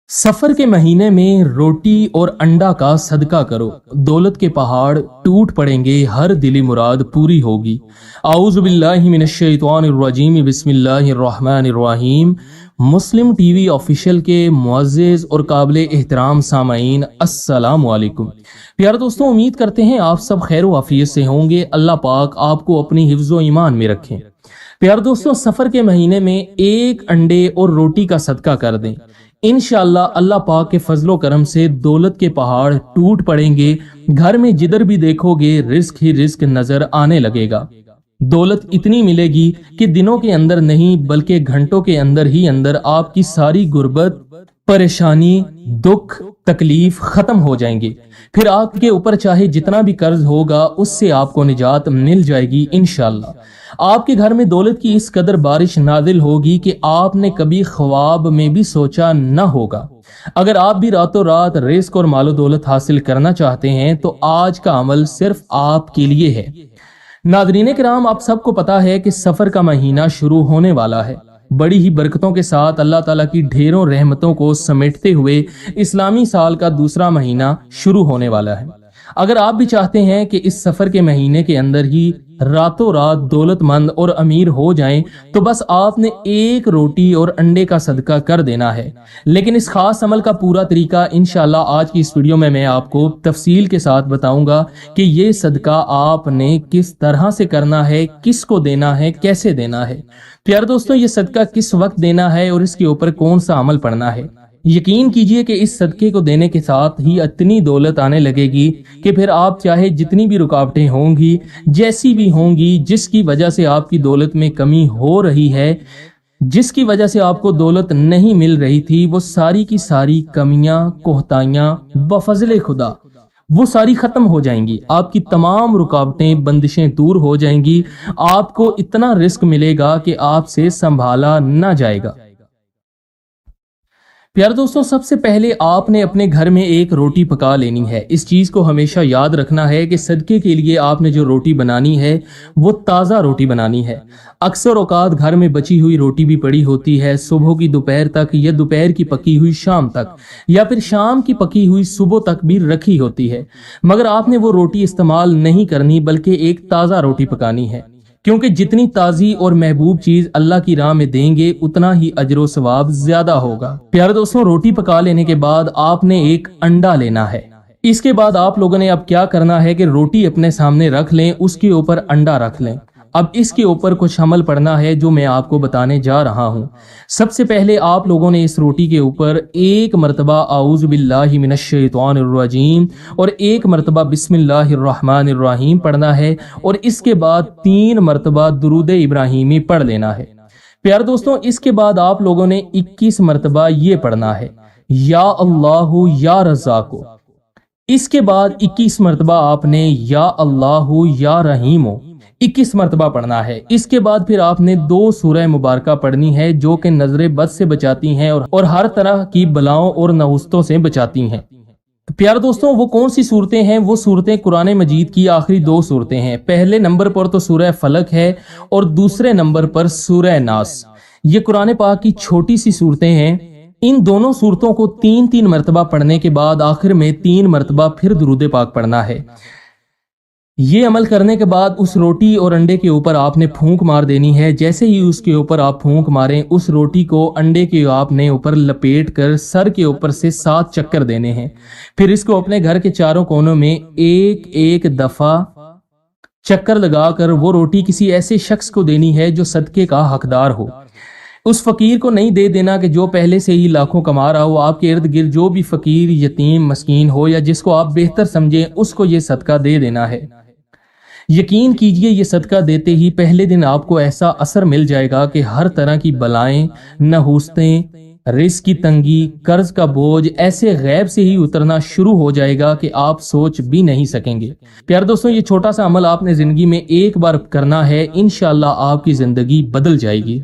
सफर के महीने में रोटी और अंडा का सदका करो, दौलत के पहाड़ टूट पड़ेंगे, हर दिली मुराद पूरी होगी। आऊज़ु बिल्लाहि मिनश्शैतानिर्रजीम, बिस्मिल्लाहिर्रहमानिर्रहीम। मुस्लिम टीवी ऑफिशियल के मुअज़्ज़िज़ और काबिल एहतराम सामाईन, अस्सलामु अलैकुम। प्यारे दोस्तों, उम्मीद करते हैं आप सब खैर व आफियत से होंगे। अल्लाह पाक आपको अपनी हिफ्ज़ व ईमान में रखें। प्यारे दोस्तों, सफर के महीने में एक अंडे और रोटी का सदका कर दें। इंशाअल्लाह अल्लाह पाक के फजलो करम से दौलत के पहाड़ टूट पड़ेंगे। घर में जिधर भी देखोगे रिस्क ही रिस्क नजर आने लगेगा। दौलत इतनी मिलेगी कि दिनों के अंदर नहीं बल्कि घंटों के अंदर ही अंदर आपकी सारी गुर्बत, परेशानी, दुख, तकलीफ खत्म हो जाएंगी। फिर आपके ऊपर चाहे जितना भी कर्ज होगा उससे आपको निजात मिल जाएगी इंशाअल्लाह। आपके घर में दौलत की इस कदर बारिश नाजिल होगी कि आपने कभी ख्वाब में भी सोचा न होगा। अगर आप भी रातों रात रिस्क और मालो दौलत हासिल करना चाहते हैं तो आज का अमल सिर्फ आपके लिए है। नाज़रीन किराम, आप सबको पता है कि सफर का महीना शुरू होने वाला है। बड़ी ही बरकतों के साथ अल्लाह ताला की ढेरों रहमतों को समेटते हुए इस्लामी साल का दूसरा महीना शुरू होने वाला है। अगर आप भी चाहते हैं कि इस सफर के महीने के अंदर ही रातों रात दौलतमंद और अमीर हो जाएं, तो बस आपने एक रोटी और अंडे का सदका कर देना है। लेकिन इस खास अमल का पूरा तरीका इंशाल्लाह आज की इस वीडियो में मैं आपको तफसील के साथ बताऊंगा कि ये सदका आपने किस तरह से करना है, किसको देना है, कैसे देना है। प्यारे दोस्तों, ये सदका किस वक्त देना है और इसके ऊपर कौन सा अमल पढ़ना है। यकीन कीजिए कि इस सदके को देने के साथ ही इतनी दौलत आने लगेगी कि फिर आप चाहे जितनी भी रुकावटें होंगी, जैसी भी होंगी, जिसकी वजह से आपकी दौलत में कमी हो रही है, जिसकी वजह से आपको दौलत नहीं मिल रही थी, वो सारी की सारी कमियां, कोहताइयां बफजले खुदा वो सारी खत्म हो जाएंगी। आपकी तमाम रुकावटें, बंदिशें दूर हो जाएंगी। आपको इतना रिस्क मिलेगा कि आपसे संभाला ना जाएगा। प्यारे दोस्तों, सबसे पहले आपने अपने घर में एक रोटी पका लेनी है। इस चीज़ को हमेशा याद रखना है कि सदके के लिए आपने जो रोटी बनानी है वो ताज़ा रोटी बनानी है। अक्सर औकात घर में बची हुई रोटी भी पड़ी होती है, सुबह की दोपहर तक, या दोपहर की पकी हुई शाम तक, या फिर शाम की पकी हुई सुबह तक भी रखी होती है। मगर आपने वो रोटी इस्तेमाल नहीं करनी बल्कि एक ताज़ा रोटी पकानी है, क्योंकि जितनी ताज़ी और महबूब चीज अल्लाह की राह में देंगे उतना ही अजर व सवाब ज्यादा होगा। प्यारे दोस्तों, रोटी पका लेने के बाद आपने एक अंडा लेना है। इसके बाद आप लोगों ने अब क्या करना है कि रोटी अपने सामने रख लें, उसके ऊपर अंडा रख लें। अब इसके ऊपर कुछ अमल पढ़ना है जो मैं आपको बताने जा रहा हूं। सबसे पहले आप लोगों ने इस रोटी के ऊपर एक मरतबा आऊज़ु बिल्लाहि मिनश्शैतानिर्रजीम और एक मरतबा बिस्मिल्लाहिर्रहमानिर्रहीम पढ़ना है, और इसके बाद 3 मरतबा दुरूद इब्राहिमी पढ़ लेना है। प्यारे दोस्तों, इसके बाद आप लोगों ने 21 मरतबा ये पढ़ना है, या अल्लाहु या रज़ाको। इसके बाद 21 मरतबा आपने या अल्लाहु या रहीमो 21 मरतबा पढ़ना है। इसके बाद फिर आपने 2 सूरह मुबारका पढ़नी है जो कि नजर बद से बचाती हैं और हर तरह की बलाओं और नहुस्तों से बचाती हैं। तो प्यारे दोस्तों, वो कौन सी सूरतें हैं? वो सूरतें कुरान मजीद की आखिरी 2 सूरतें हैं। पहले नंबर पर तो सूरह फलक है और दूसरे नंबर पर सूरह नास। ये कुरान पाक की छोटी सी सूरतें हैं। इन दोनों सूरतों को 3-3 मरतबा पढ़ने के बाद आखिर में 3 मरतबा फिर दुरूद पाक पढ़ना है। ये अमल करने के बाद उस रोटी और अंडे के ऊपर आपने फूंक मार देनी है। जैसे ही उसके ऊपर आप फूंक मारें, उस रोटी को अंडे के आपने ऊपर लपेट कर सर के ऊपर से 7 चक्कर देने हैं। फिर इसको अपने घर के चारों कोनों में एक एक दफा चक्कर लगाकर वो रोटी किसी ऐसे शख्स को देनी है जो सदके का हकदार हो। उस फकीर को नहीं दे देना कि जो पहले से ही लाखों कमा रहा हो। आपके इर्द गिर्द जो भी फकीर, यतीम, मस्कीन हो या जिसको आप बेहतर समझें, उसको ये सदका दे देना है। यकीन कीजिए, ये सदका देते ही पहले दिन आपको ऐसा असर मिल जाएगा कि हर तरह की बलाएं, नहुस्तें, रिस्क की तंगी, कर्ज का बोझ ऐसे गैब से ही उतरना शुरू हो जाएगा कि आप सोच भी नहीं सकेंगे। प्यारे दोस्तों, ये छोटा सा अमल आपने जिंदगी में एक बार करना है। इंशाअल्लाह आपकी जिंदगी बदल जाएगी।